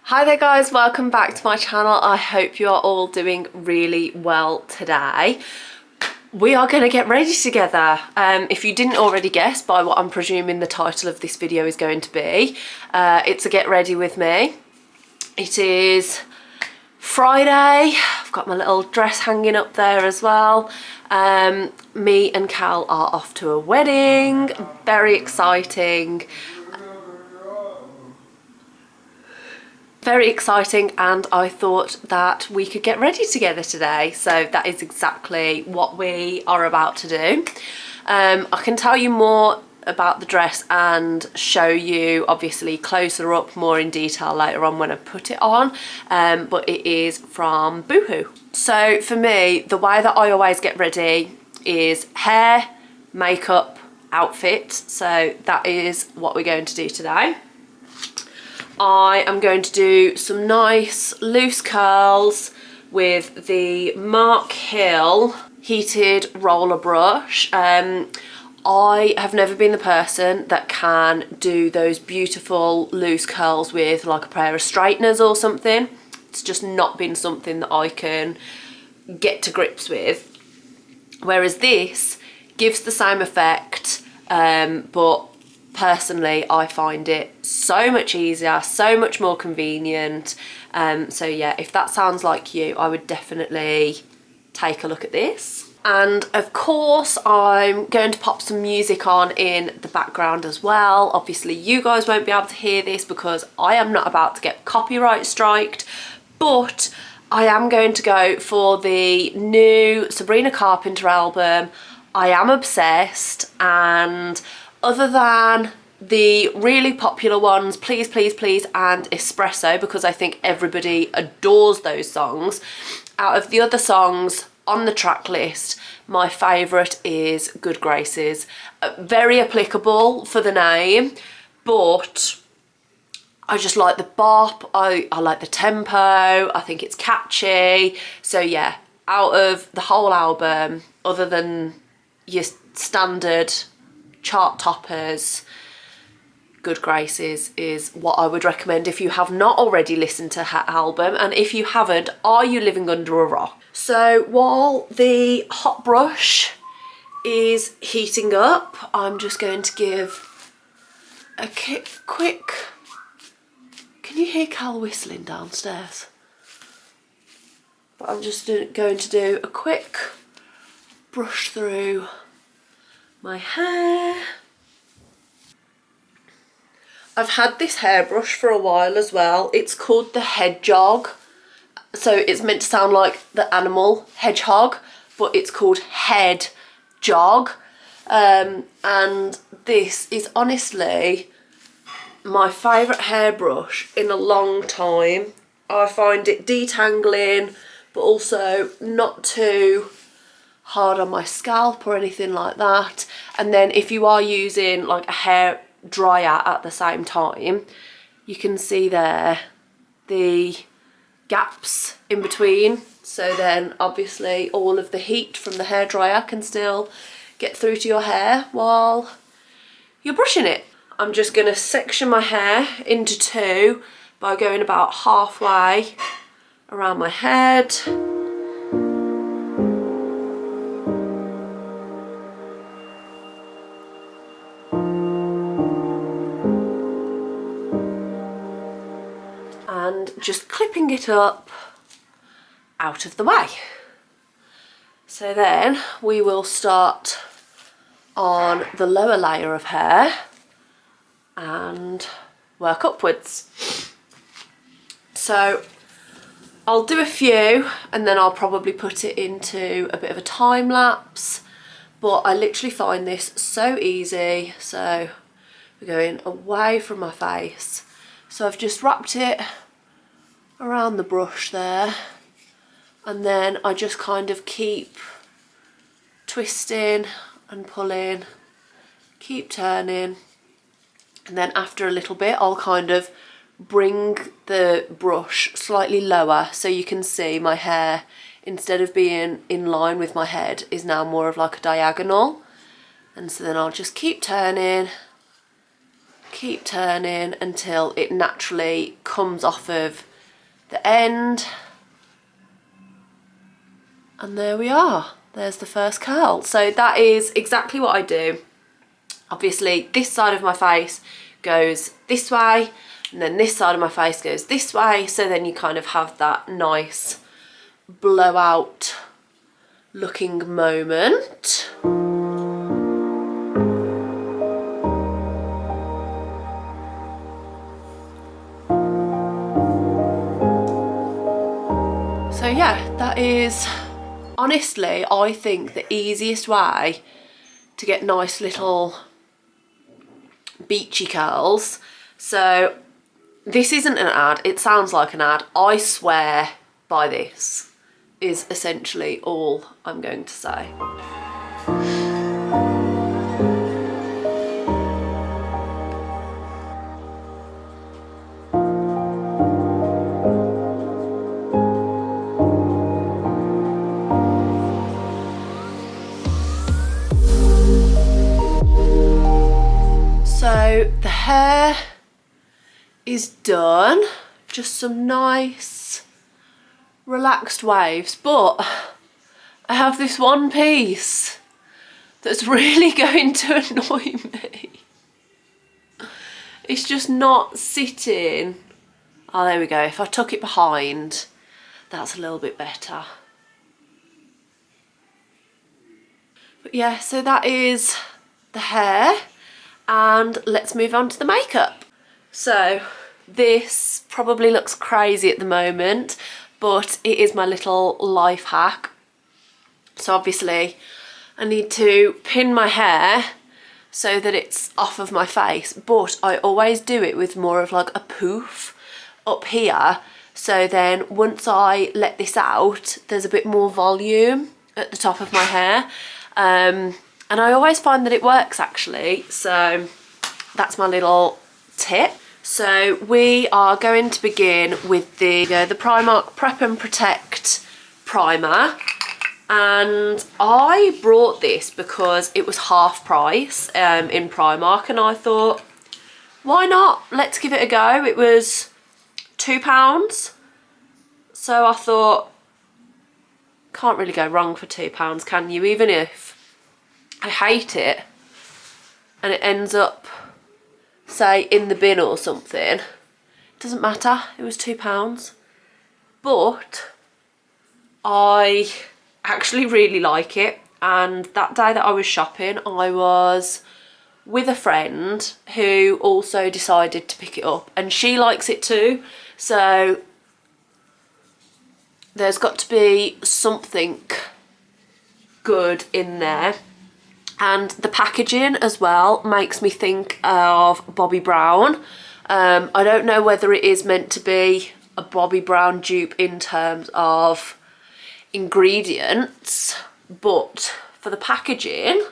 Hi there guys, welcome back to my channel. I hope you are all doing really well today. We are going to get ready together. If you didn't already guess by what I'm presuming the title of this video is going to be, it's a get ready with me. It is Friday. I've got my little dress hanging up there as well. Me and Cal are off to a wedding. Very exciting. Very exciting, and I thought that we could get ready together today, so that is exactly what we are about to do. I can tell you more about the dress and show you obviously closer up more in detail later on when I put it on, but it is from Boohoo. So for me, the way that I always get ready is hair, makeup, outfit, so that is what we're going to do today. I am going to do some nice loose curls with the Mark Hill heated roller brush. I have never been the person that can do those beautiful loose curls with like a pair of straighteners or something. It's just not been something that I can get to grips with. Whereas this gives the same effect, but personally I find it so much easier, so much more convenient. So yeah, if that sounds like you, I would definitely take a look at this. And of course I'm going to pop some music on in the background as well. Obviously you guys won't be able to hear this because I am not about to get copyright striked, but I am going to go for the new Sabrina Carpenter album. I am obsessed, and other than the really popular ones, Please Please Please and Espresso, because I think everybody adores those songs, out of the other songs on the track list, my favourite is Good Graces. Very applicable for the name, but I just like the bop, I like the tempo, I think it's catchy. So yeah, out of the whole album, other than your standard chart toppers, Good Graces is what I would recommend if you have not already listened to her album, and if you haven't, are you living under a rock? So while the hot brush is heating up, I'm just going to give a quick, can you hear Cal whistling downstairs? But I'm just going to do a quick brush through my hair. I've had this hairbrush for a while as well. It's called the Hedgehog. So it's meant to sound like the animal hedgehog, but it's called Head Jog. And this is honestly my favourite hairbrush in a long time. I find it detangling, but also not too hard on my scalp or anything like that. And then if you are using like a hair dryer at the same time, you can see there the gaps in between, so then obviously all of the heat from the hairdryer can still get through to your hair while you're brushing it. I'm just going to section my hair into two by going about halfway around my head. And just clipping it up out of the way. So then we will start on the lower layer of hair and work upwards. So I'll do a few and then I'll probably put it into a bit of a time lapse, but I literally find this so easy. So we're going away from my face. So I've just wrapped it around the brush there, and then I just kind of keep twisting and pulling, keep turning, and then after a little bit I'll kind of bring the brush slightly lower so you can see my hair, instead of being in line with my head, is now more of like a diagonal. And so then I'll just keep turning keep turning until it naturally comes off of the end. And there we are, there's the first curl. So that is exactly what I do. Obviously this side of my face goes this way, and then this side of my face goes this way, so then you kind of have that nice blowout looking moment. So yeah, that is honestly, I think, the easiest way to get nice little beachy curls. So this isn't an ad, it sounds like an ad. I swear by this is essentially all I'm going to say. So the hair is done, just some nice relaxed waves, but I have this one piece that's really going to annoy me. It's just not sitting. Oh, there we go. If I tuck it behind, that's a little bit better. But yeah, so that is the hair, and let's move on to the makeup. So this probably looks crazy at the moment, but it is my little life hack. So obviously I need to pin my hair so that it's off of my face, but I always do it with more of like a poof up here, so then once I let this out there's a bit more volume at the top of my hair, and I always find that it works actually. So that's my little tip. So we are going to begin with the Primark Prep and Protect primer, and I brought this because it was half price in Primark, and I thought, why not? Let's give it a go. It was £2, so I thought, can't really go wrong for £2, can you? Even if I hate it and it ends up, say, in the bin or something, it doesn't matter, it was £2. But I actually really like it, and that day that I was shopping I was with a friend who also decided to pick it up, and she likes it too, so there's got to be something good in there. And the packaging as well makes me think of Bobbi Brown. I don't know whether it is meant to be a Bobbi Brown dupe in terms of ingredients, but for the packaging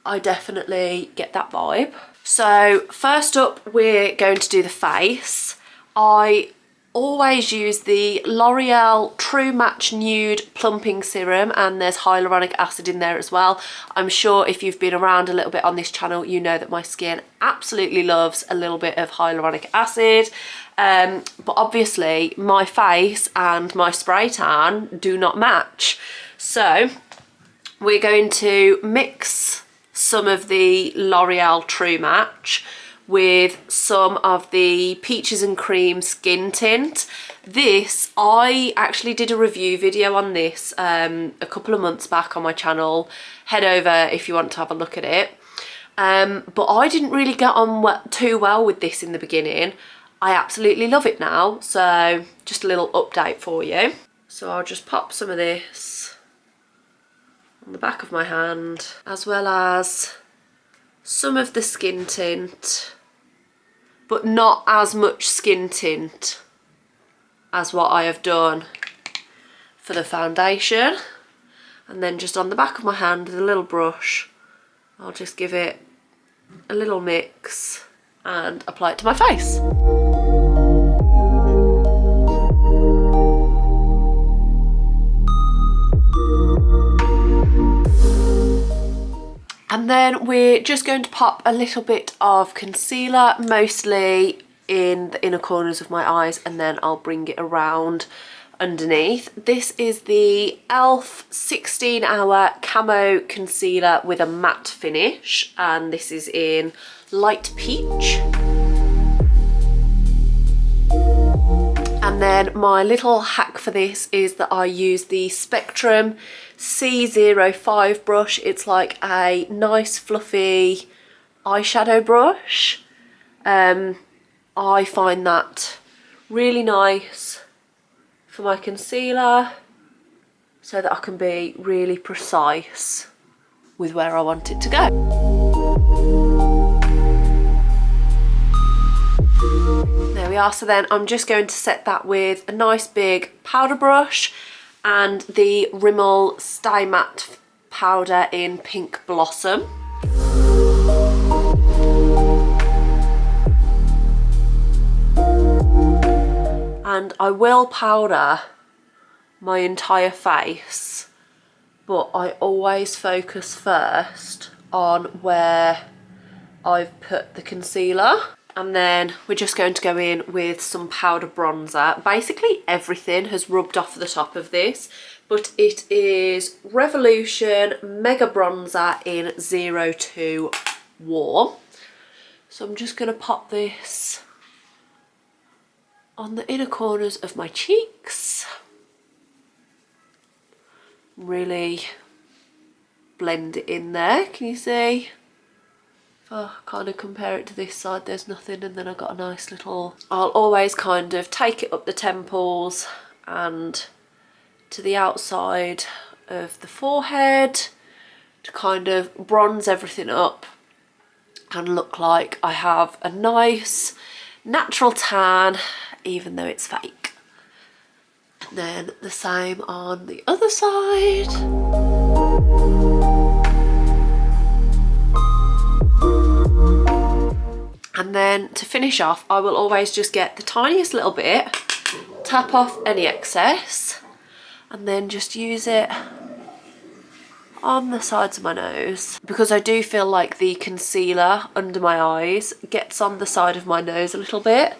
I definitely get that vibe. So first up we're going to do the face. I always use the L'Oreal True Match Nude Plumping Serum, and there's hyaluronic acid in there as well. I'm sure if you've been around a little bit on this channel you know that my skin absolutely loves a little bit of hyaluronic acid, but obviously my face and my spray tan do not match. So we're going to mix some of the L'Oreal True Match with some of the Peaches and Cream Skin Tint. This, I actually did a review video on this a couple of months back on my channel. Head over if you want to have a look at it. But I didn't really get on too well with this in the beginning. I absolutely love it now, so just a little update for you. So I'll just pop some of this on the back of my hand, as well as some of the skin tint, but not as much skin tint as what I have done for the foundation. And then just on the back of my hand with a little brush, I'll just give it a little mix and apply it to my face. And then we're just going to pop a little bit of concealer, mostly in the inner corners of my eyes, and then I'll bring it around underneath. This is the e.l.f. 16-hour camo concealer with a matte finish, and this is in light peach. And then my little hack for this is that I use the Spectrum C05 brush. It's like a nice fluffy eyeshadow brush. I find that really nice for my concealer so that I can be really precise with where I want it to go. There we are. So then I'm just going to set that with a nice big powder brush and the Rimmel Stay Matte powder in Pink Blossom. And I will powder my entire face, but I always focus first on where I've put the concealer. And then we're just going to go in with some powder bronzer. Basically everything has rubbed off the top of this, but it is Revolution Mega Bronzer in 02 Warm. So I'm just going to pop this on the inner corners of my cheeks. Really blend it in there, can you see? If I kind of compare it to this side, there's nothing, and then I've got a nice little... I'll always kind of take it up the temples and to the outside of the forehead to kind of bronze everything up and look like I have a nice natural tan, even though it's fake. And then the same on the other side. And then to finish off, I will always just get the tiniest little bit, tap off any excess, and then just use it on the sides of my nose, because I do feel like the concealer under my eyes gets on the side of my nose a little bit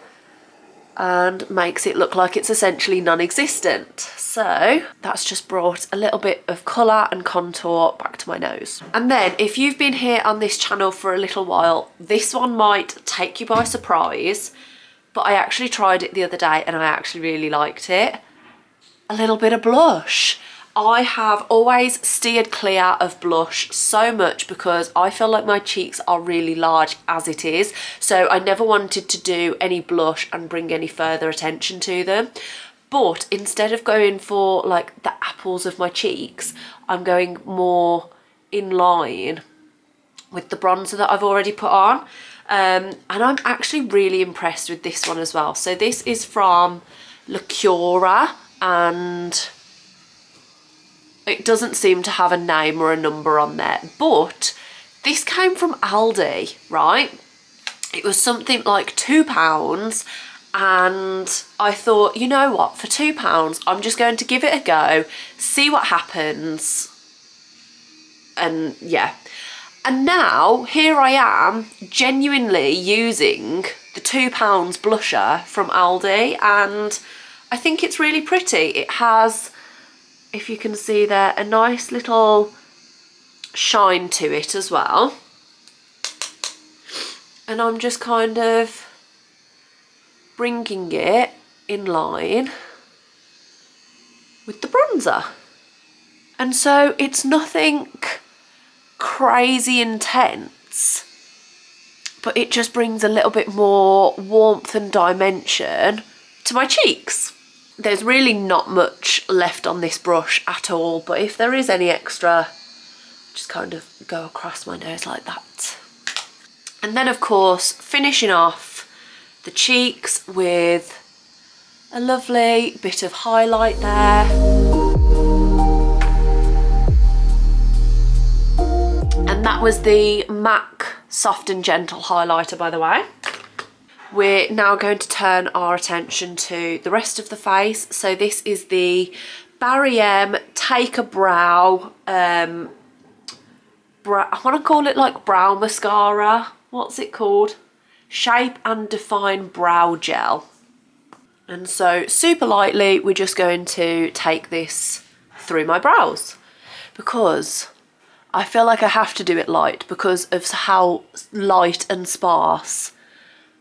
and makes it look like it's essentially non-existent. So that's just brought a little bit of colour and contour back to my nose. And then if you've been here on this channel for a little while, this one might take you by surprise, but I actually tried it the other day and I actually really liked it. A little bit of blush. I have always steered clear of blush so much because I feel like my cheeks are really large as it is, so I never wanted to do any blush and bring any further attention to them. But instead of going for like the apples of my cheeks, I'm going more in line with the bronzer that I've already put on, and I'm actually really impressed with this one as well. So this is from Lacura, and it doesn't seem to have a name or a number on there, but this came from Aldi, right? It was something like £2, and I thought, you know what, for £2, I'm just going to give it a go, see what happens, and yeah. And now, here I am, genuinely using the £2 blusher from Aldi, and I think it's really pretty. It has, if you can see there, a nice little shine to it as well. And I'm just kind of bringing it in line with the bronzer. And so it's nothing crazy intense, but it just brings a little bit more warmth and dimension to my cheeks. There's really not much left on this brush at all, but if there is any extra, just kind of go across my nose like that. And then of course, finishing off the cheeks with a lovely bit of highlight there. And that was the MAC Soft and Gentle highlighter, by the way. We're now going to turn our attention to the rest of the face. So this is the GRWM Take a Brow I want to call it like brow mascara. What's it called? Shape and Define Brow Gel. And so super lightly, we're just going to take this through my brows, because I feel like I have to do it light because of how light and sparse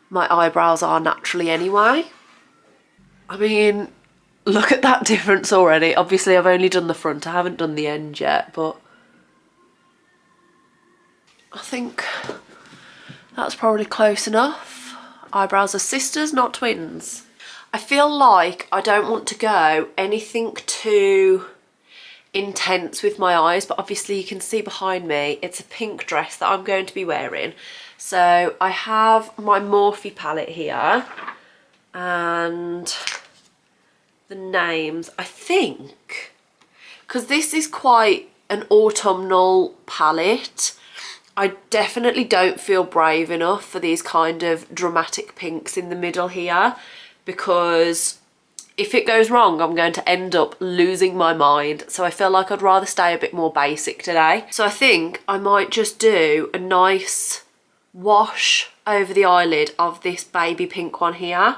my eyebrows are naturally anyway. I mean, look at that difference already. Obviously, I've only done the front. I haven't done the end yet, but I think that's probably close enough. Eyebrows are sisters, not twins. I feel like I don't want to go anything too intense with my eyes, but obviously you can see behind me it's a pink dress that I'm going to be wearing. So I have my Morphe palette here and the names, I think, because this is quite an autumnal palette. I definitely don't feel brave enough for these kind of dramatic pinks in the middle here, because if it goes wrong, I'm going to end up losing my mind. So I feel like I'd rather stay a bit more basic today. So I think I might just do a nice wash over the eyelid of this baby pink one here.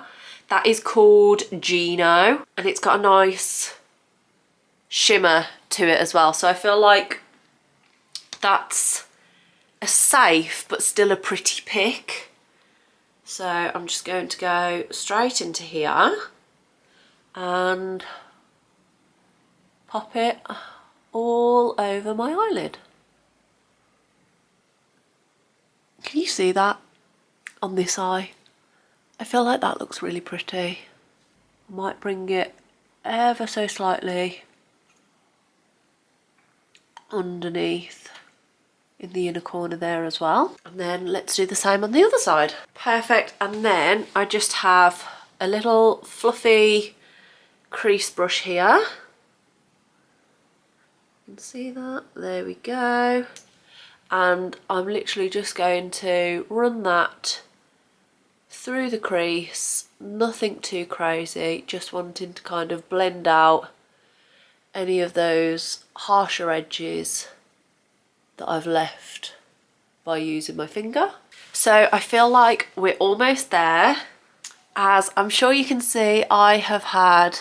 That is called Gino, and it's got a nice shimmer to it as well. So I feel like that's a safe but still a pretty pick. So I'm just going to go straight into here and pop it all over my eyelid. Can you see that on this eye? I feel like that looks really pretty. I might bring it ever so slightly underneath in the inner corner there as well. And then let's do the same on the other side. Perfect. And then I just have a little fluffy crease brush here. You can see that. There we go. And I'm literally just going to run that through the crease. Nothing too crazy, just wanting to kind of blend out any of those harsher edges that I've left by using my finger. So I feel like we're almost there. As I'm sure you can see, I have had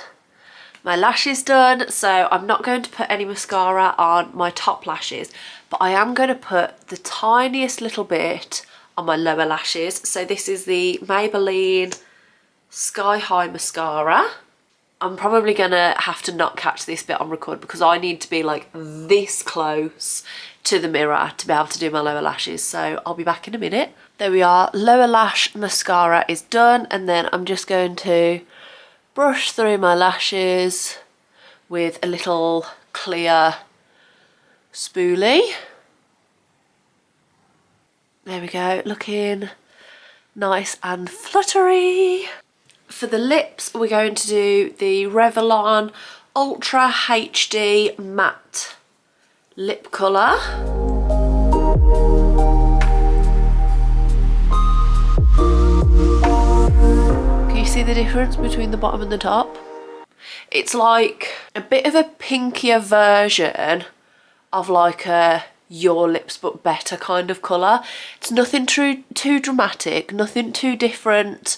my lashes done, so I'm not going to put any mascara on my top lashes, but I am going to put the tiniest little bit on my lower lashes. So this is the Maybelline Sky High Mascara. I'm probably gonna have to not catch this bit on record because I need to be like this close to the mirror to be able to do my lower lashes. So I'll be back in a minute. There we are, lower lash mascara is done, and then I'm just going to brush through my lashes with a little clear spoolie. There we go, looking nice and fluttery. For the lips, we're going to do the Revlon Ultra HD Matte Lip Colour. Can you see the difference between the bottom and the top? It's like a bit of a pinkier version of like a Your Lips But Better kind of colour. It's nothing too dramatic, nothing too different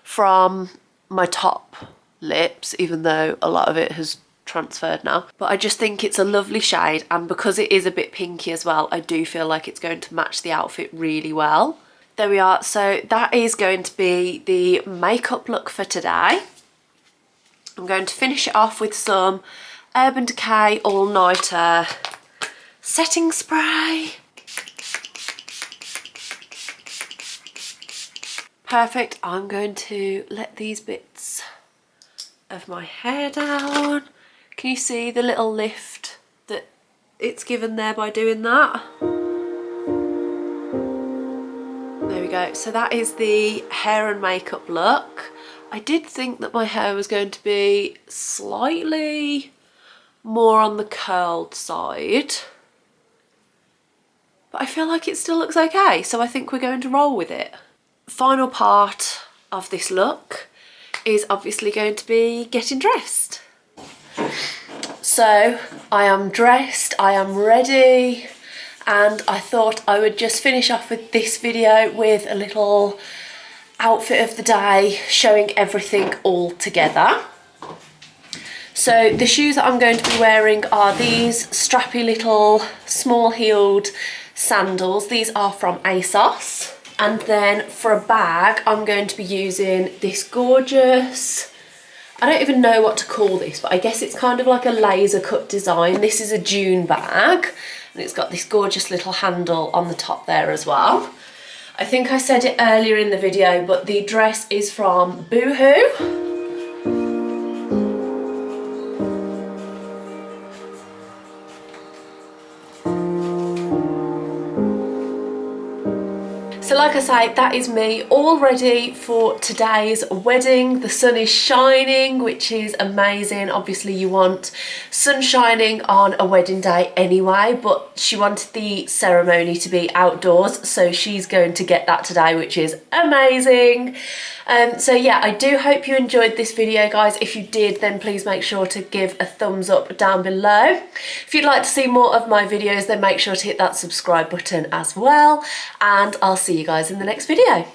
from my top lips, even though a lot of it has transferred now. But I just think it's a lovely shade, and because it is a bit pinky as well, I do feel like it's going to match the outfit really well. There we are, so that is going to be the makeup look for today. I'm going to finish it off with some Urban Decay All Nighter setting spray. Perfect. I'm going to let these bits of my hair down. Can you see the little lift that it's given there by doing that? There we go. So that is the hair and makeup look. I did think that my hair was going to be slightly more on the curled side, but I feel like it still looks okay, so I think we're going to roll with it. Final part of this look is obviously going to be getting dressed. So I am dressed, I am ready, and I thought I would just finish off with this video with a little outfit of the day, showing everything all together. So the shoes that I'm going to be wearing are these strappy little small-heeled sandals. These are from ASOS. And then for a bag, I'm going to be using this gorgeous, I don't even know what to call this, but I guess it's kind of like a laser cut design. This is a June bag, and it's got this gorgeous little handle on the top there as well. I think I said it earlier in the video, but the dress is from Boohoo. So like I say, that is me all ready for today's wedding. The sun is shining, which is amazing. Obviously you want sun shining on a wedding day anyway, but she wanted the ceremony to be outdoors, so she's going to get that today, which is amazing. So yeah, I do hope you enjoyed this video, guys. If you did, then please make sure to give a thumbs up down below. If you'd like to see more of my videos, then make sure to hit that subscribe button as well, and I'll see you guys in the next video.